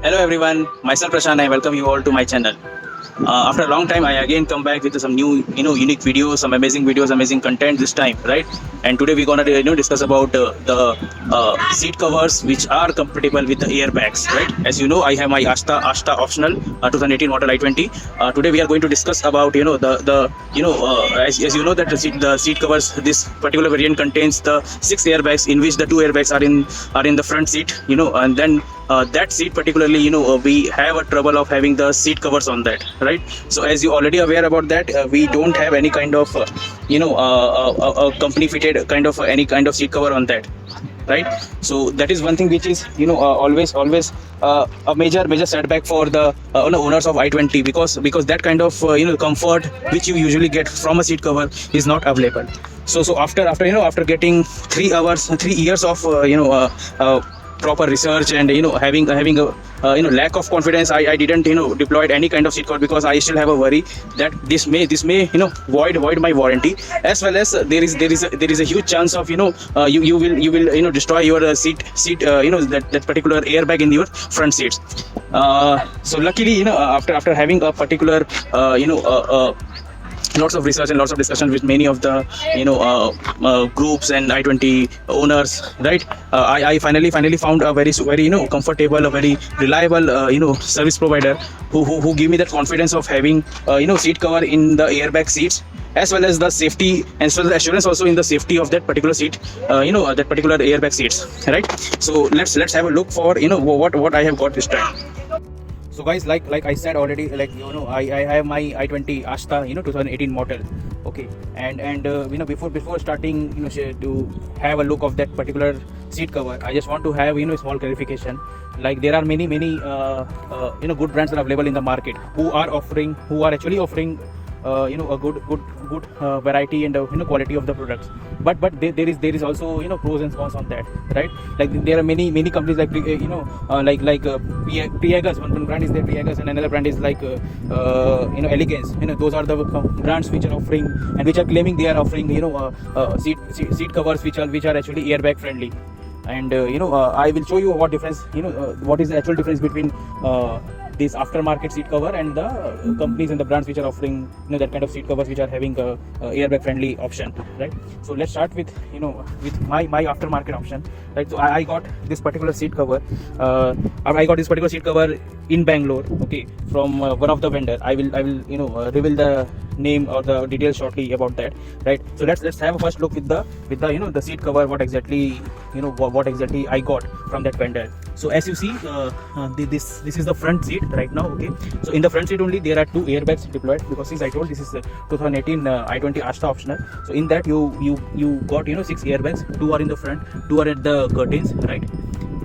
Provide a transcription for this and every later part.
Hello everyone, myself Prashant. I welcome you all to my channel. After a long time, I again come back with some new, unique videos, some amazing videos, amazing content this time, right? And today we're gonna, discuss about the seat covers which are compatible with the airbags, right? As you know, I have my Ashta optional 2018 model i20. Today we are going to discuss about, as you know that the seat covers, this particular variant contains the 6 airbags, in which the 2 airbags are in the front seat, and then that seat particularly, we have a trouble of having the seat covers on that, right? So as you already aware about that, we don't have any kind of a company fitted kind of any kind of seat cover on that, right? So that is one thing which is always a major setback for the owners of i20, because that kind of comfort which you usually get from a seat cover is not available. So after getting 3 years of proper research and having a lack of confidence, I didn't deployed any kind of seat cover, because I still have a worry that this may void my warranty, as well as there is a huge chance of you will destroy your seat that particular airbag in your front seats. So luckily, after having a particular lots of research and lots of discussion with many of the groups and i20 owners, right? I finally found a very comfortable, a very reliable service provider who give me that confidence of having seat cover in the airbag seats, as well as the safety, as well as assurance also in the safety of that particular seat, that particular airbag seats, right? So let's have a look for what I have got this time. So guys, like I said already, I have my i20 Ashta 2018 model, okay, and before starting to have a look of that particular seat cover, I just want to have small clarification. Like there are many good brands that are available in the market who are actually offering a good variety and quality of the products, but there is also pros and cons on that, right? Like there are many companies like Priegas. One brand is there, Priegas, and another brand is like Elegance. Those are the brands which are offering and which are claiming they are offering seat covers which are actually airbag friendly. And I will show you what difference, what is the actual difference between this aftermarket seat cover and the companies and the brands which are offering that kind of seat covers which are having a airbag friendly option, right? So let's start with with my aftermarket option, right? So I got this particular seat cover. I got this particular seat cover in Bangalore, okay, from one of the vendor. I will reveal the name or the details shortly about that, right? So let's have a first look with the seat cover, what exactly what exactly I got from that vendor. So as you see, this is the front seat right now, okay. So in the front seat only there are 2 airbags deployed, because since I told this is 2018 i20 Ashta optional, so in that you got 6 airbags. 2 are in the front, 2 are at the curtains, right,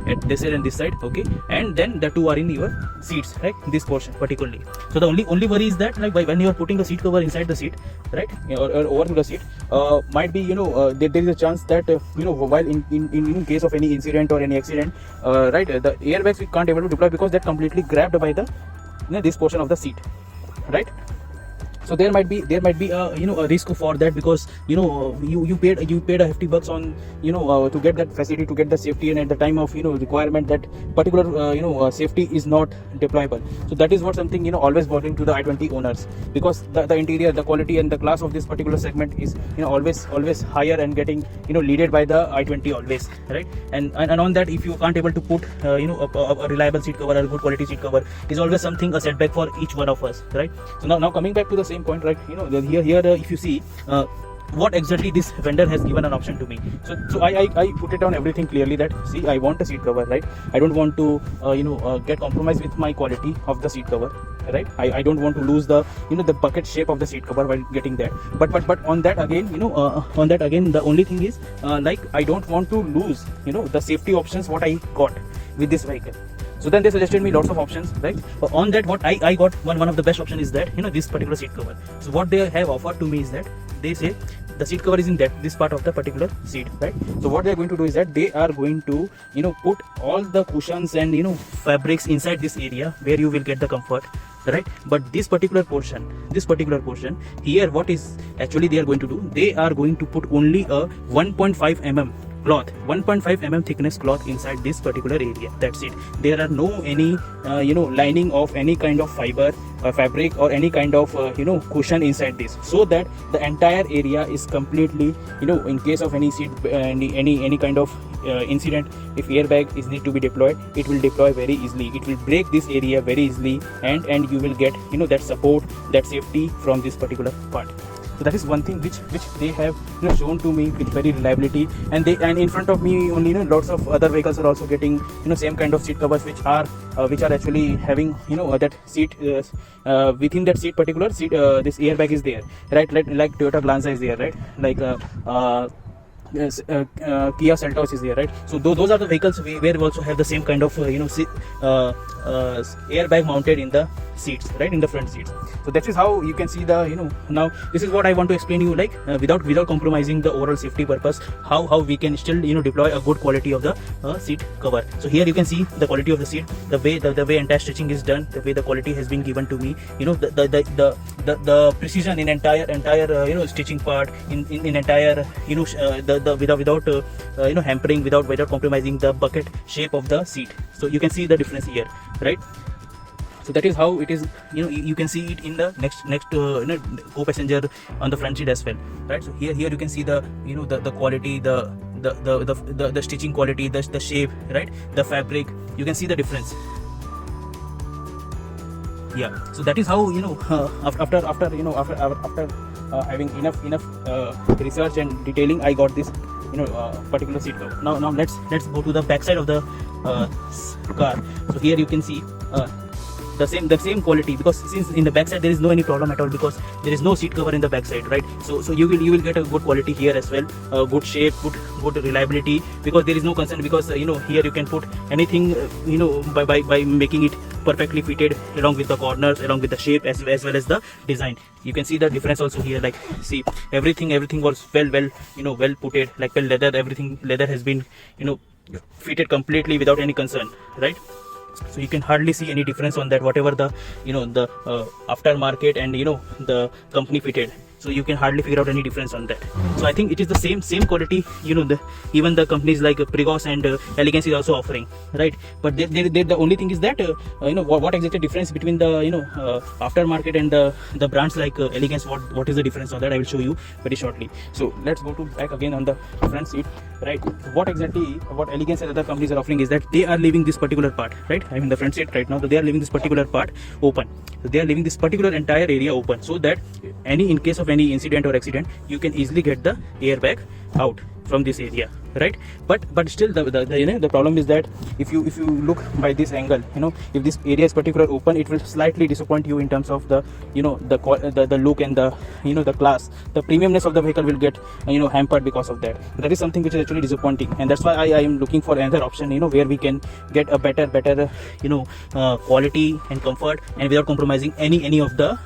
at this side and this side, okay, and then the 2 are in your seats, right, this portion particularly. So the only worry is that, like, when you are putting a seat cover inside the seat, right, or over the seat, might be there is a chance that while in case of any incident or any accident, right, the airbags we can't able to deploy, because that completely grabbed by the this portion of the seat, right? So there might be a risk for that, because you paid a hefty bucks on to get that facility, to get the safety, and at the time of requirement, that particular safety is not deployable. So that is what something always bothering to the i20 owners, because the interior, the quality and the class of this particular segment is always higher and getting leaded by the i20 always, right? And on that, if you can't able to put a reliable seat cover or a good quality seat cover, is always something a setback for each one of us, right? So now coming back to the same point, right, here if you see what exactly this vendor has given an option to me. So I put it down everything clearly, that see, I want a seat cover, right? I don't want to get compromised with my quality of the seat cover, right? I don't want to lose the the bucket shape of the seat cover while getting that. But on that again, the only thing is like, I don't want to lose the safety options what I got with this vehicle. So then they suggested me lots of options, right? But on that, what I got, one of the best option is that this particular seat cover. So what they have offered to me is that they say the seat cover is in this part of the particular seat, right? So what they are going to do is that they are going to put all the cushions and fabrics inside this area where you will get the comfort, right? But this particular portion here, what is actually they are going to do, they are going to put only a 1.5 mm cloth, 1.5 mm thickness cloth inside this particular area. That's it. There are no any lining of any kind of fiber, fabric, or any kind of cushion inside this, so that the entire area is completely, in case of any seat, any kind of incident, if airbag is need to be deployed, it will deploy very easily. It will break this area very easily, and you will get that support, that safety from this particular part. So that is one thing which they have shown to me with very reliability, and in front of me only lots of other vehicles are also getting same kind of seat covers which are actually having that seat within that seat, particular seat, this airbag is there, right? Like Toyota Glanza is there, right? Like yes, Kia Seltos is there, right? So those are the vehicles where we also have the same kind of airbag mounted in the seats, right, in the front seats. So that is how you can see the now this is what I want to explain to you, like without compromising the overall safety purpose, how we can still deploy a good quality of the seat cover. So here you can see the quality of the seat, the way entire stitching is done, the way the quality has been given to me, the precision in entire stitching part, in entire without hampering, without compromising the bucket shape of the seat. So you can see the difference here, right? So that is how it is. You can see it in the next co-passenger on the front seat as well, right? So here you can see the the quality, the stitching quality, the shape, right? The fabric, you can see the difference. Yeah, so that is how after having enough research and detailing, I got this particular seat cover. Now let's go to the back side of the car. So here you can see the same quality, because since in the back side there is no any problem at all, because there is no seat cover in the back side, right? So you will get a good quality here as well, good shape, good reliability, because there is no concern, because here you can put anything by making it perfectly fitted along with the corners, along with the shape, as well as the design. You can see the difference also here, like see everything was well putted, like well leather has been fitted completely without any concern, right? So you can hardly see any difference on that, whatever the the aftermarket and the company fitted. So you can hardly figure out any difference on that. So I think it is the same quality, even the companies like Prigos and Elegance is also offering, right? But the only thing is that what exactly difference between the aftermarket and the brands like Elegance, what is the difference on that, I will show you very shortly. So let's go to back again on the front seat, right? What Elegance and other companies are offering is that they are leaving this particular part, right? I mean the front seat right now, they are leaving this particular part open. So they are leaving this particular entire area open, so that in case of any incident or accident, you can easily get the airbag out from this area, right? But still the problem is that if you look by this angle, if this area is particularly open, it will slightly disappoint you in terms of the the look and the class, the premiumness of the vehicle will get hampered because of that. That is something which is actually disappointing, and that's why I am looking for another option where we can get a better quality and comfort, and without compromising any of the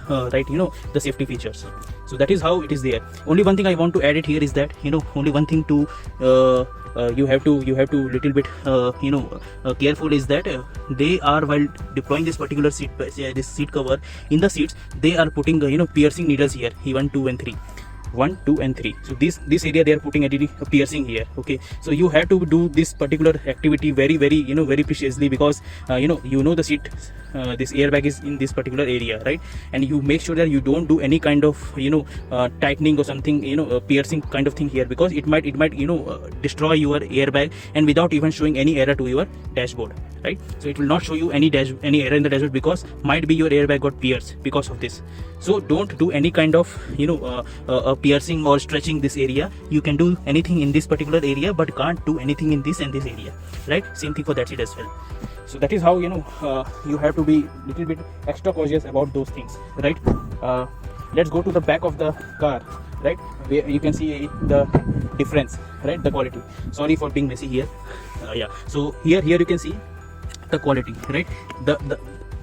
the safety features. So that is how it is there. Only one thing I want to add it here is that only one thing to you have to little bit careful is that they are, while deploying this particular seat cover in the seats, they are putting piercing needles here, 1, 2 and 3. 1, 2 and 3. So this area they are putting a piercing here. Okay, so you have to do this particular activity very very preciously, because the seat this airbag is in this particular area, right? And you make sure that you don't do any kind of tightening or something, piercing kind of thing here, because it might destroy your airbag, and without even showing any error to your dashboard, right? So it will not show you any error in the dashboard, because might be your airbag got pierced because of this. So don't do any kind of piercing or stretching this area. You can do anything in this particular area, but can't do anything in this and this area, right? Same thing for that seat as well. So that is how you have to be little bit extra cautious about those things, right? Let's go to the back of the car, right? Where you can see the difference, right? The quality. Sorry for being messy here. Yeah. So here you can see the quality, right?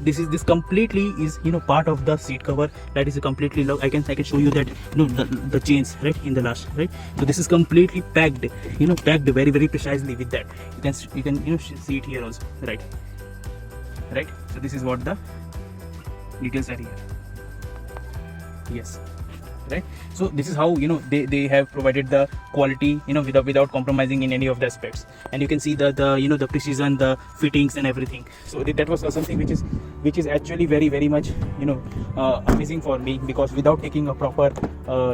This completely is part of the seat cover, that is completely I can show you that the chains, right, in the last, right? So this is completely packed, packed very very precisely with that. You can see it here also, right? So this is what the details are here. Yes, right? So this is how, you know, they have provided the quality, you know, without compromising in any of the aspects. And you can see the you know, the precision, the fittings and everything. So that was something which is actually very much, you know, amazing for me, because without taking a proper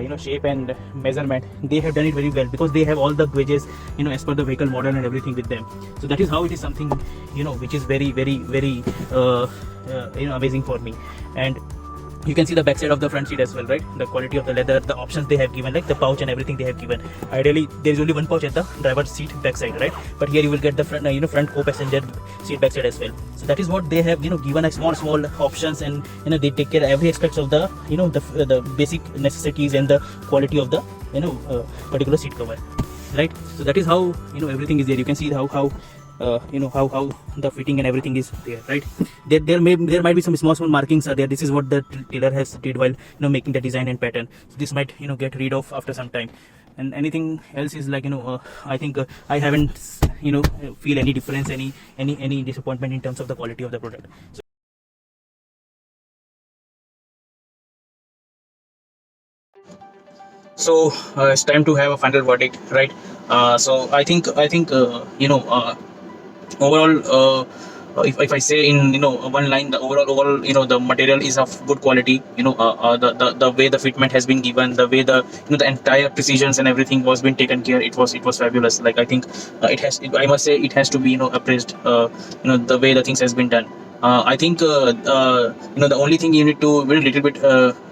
you know, shape and measurement, they have done it very well, because they have all the gauges, you know, as per the vehicle model and everything with them. So that is how it is something, you know, which is very you know, amazing for me. And you can see the backside of the front seat as well, right? The quality of the leather, the options they have given, like the pouch and everything they have given. Ideally there is only one pouch at the driver's seat backside, right? But here you will get the front, you know, front co-passenger seat backside as well. So that is what they have, you know, given a small options, and you know, they take care of every aspects of the, you know, the basic necessities and the quality of the, you know, particular seat cover, right? So that is how, you know, everything is there. You can see how you know, how the fitting and everything is there, right? There might be some small markings are there. This is what the tailor has did while, you know, making the design and pattern. So this might, you know, get rid of after some time. And anything else is like, you know, I think I haven't, you know, feel any difference, any disappointment in terms of the quality of the product. So it's time to have a final verdict, right? So I think you know, overall, if I say in, you know, one line, the overall, you know, the material is of good quality. You know, the way the fitment has been given, the way the, you know, the entire precisions and everything was been taken care, it was fabulous. Like, I think I must say it has to be, you know, appraised, you know, the way the things has been done. I think you know, the only thing you need to very little bit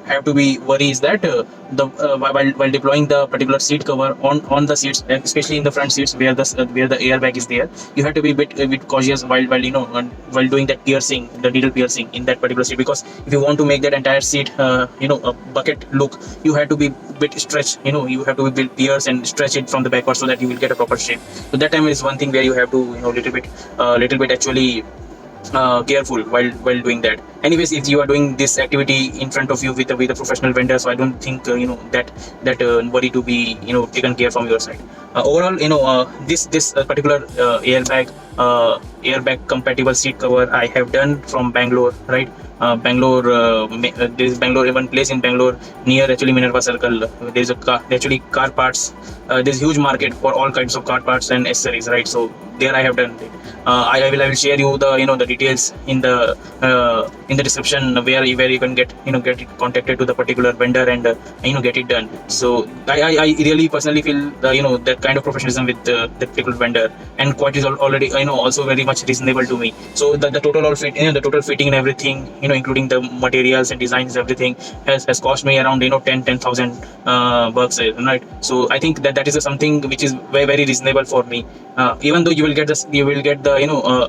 have to be worry is that while deploying the particular seat cover on the seats, especially in the front seats where the airbag is there, you have to be a bit cautious while you know, while doing that piercing, the needle piercing in that particular seat, because if you want to make that entire seat you know, a bucket look, you have to be bit stretch, you know, you have to be pierce and stretch it from the backward so that you will get a proper shape. So that time is one thing where you have to, you know, little bit actually careful while doing that. Anyways, if you are doing this activity in front of you with a professional vendor, so I don't think you know, that worry to be, you know, taken care from your side. Overall, you know, this particular airbag compatible seat cover I have done from Bangalore, right? Bangalore, there is Bangalore, one place in Bangalore near actually Minerva Circle. There is a car parts. There's huge market for all kinds of car parts and accessories, right? So there I have done it. I will share you the, you know, the details in the description where you can get contacted to the particular vendor and you know, get it done. So I really personally feel you know, that kind of professionalism with that particular vendor, and quality is already, you know, also very much reasonable to me. So the total all fit, you know, the total fitting and everything, you know, including the materials and designs, everything has cost me around, you know, 10,000 bucks, right? So I think that is something which is very reasonable for me. Even though you will get the you know,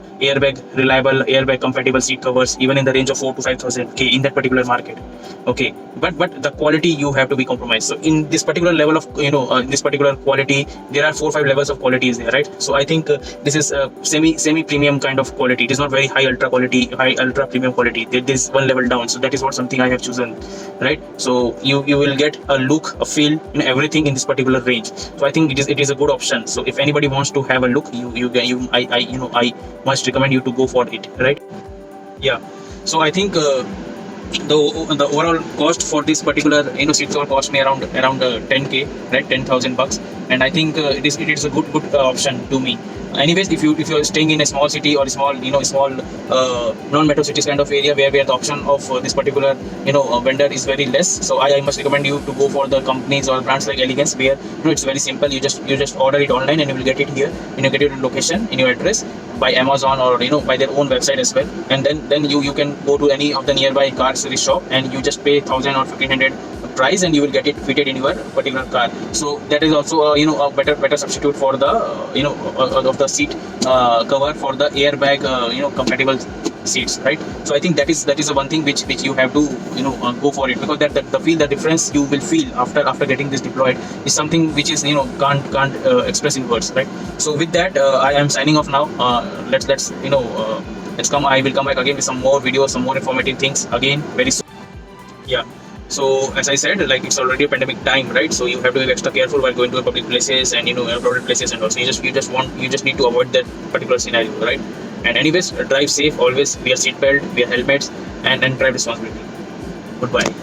reliable airbag compatible seat covers even in the range of 4 to 5,000 K in that particular market, okay, but the quality you have to be compromised. So in this particular level of, you know, in this particular quality, there are 4-5 levels of quality is there, right? So I think this is semi premium kind of quality. It is not very high ultra premium quality. There is one level down. So that is what something I have chosen, right? So you will get a look, a feel, you know, everything in this particular range. So I think it is a good option. So if anybody wants to have a look, I must recommend you to go for it, right? Yeah. So I think the overall cost for this particular, you know, seat cover cost me around 10K, right? 10,000 bucks. And I think it is a good option to me. Anyways, if you're staying in a small city or small non-metro cities kind of area where the option of this particular, you know, vendor is very less, so I must recommend you to go for the companies or brands like Elegance, where, you know, it's very simple. You just order it online and you will get it here. You know, get your location in your address by Amazon or, you know, by their own website as well. And then you can go to any of the nearby car accessory shop and you just pay 1,000 or 1,500 price and you will get it fitted in your particular car. So that is also you know, a better substitute for the you know, of the seat cover for the airbag you know, compatible seats, right? So I think that is the one thing which you have to, you know, go for it, because the difference you will feel after getting this deployed is something which is, you know, can't express in words, right? So with that I am signing off now. Let's you know, I will come back again with some more videos, some more informative things again very soon. Yeah. So as I said, like, it's already a pandemic time, right? So you have to be extra careful while going to public places and, you know, crowded places, and also you just need to avoid that particular scenario, right? And anyways, drive safe always, wear seatbelt, wear helmets, and drive responsibly. Goodbye.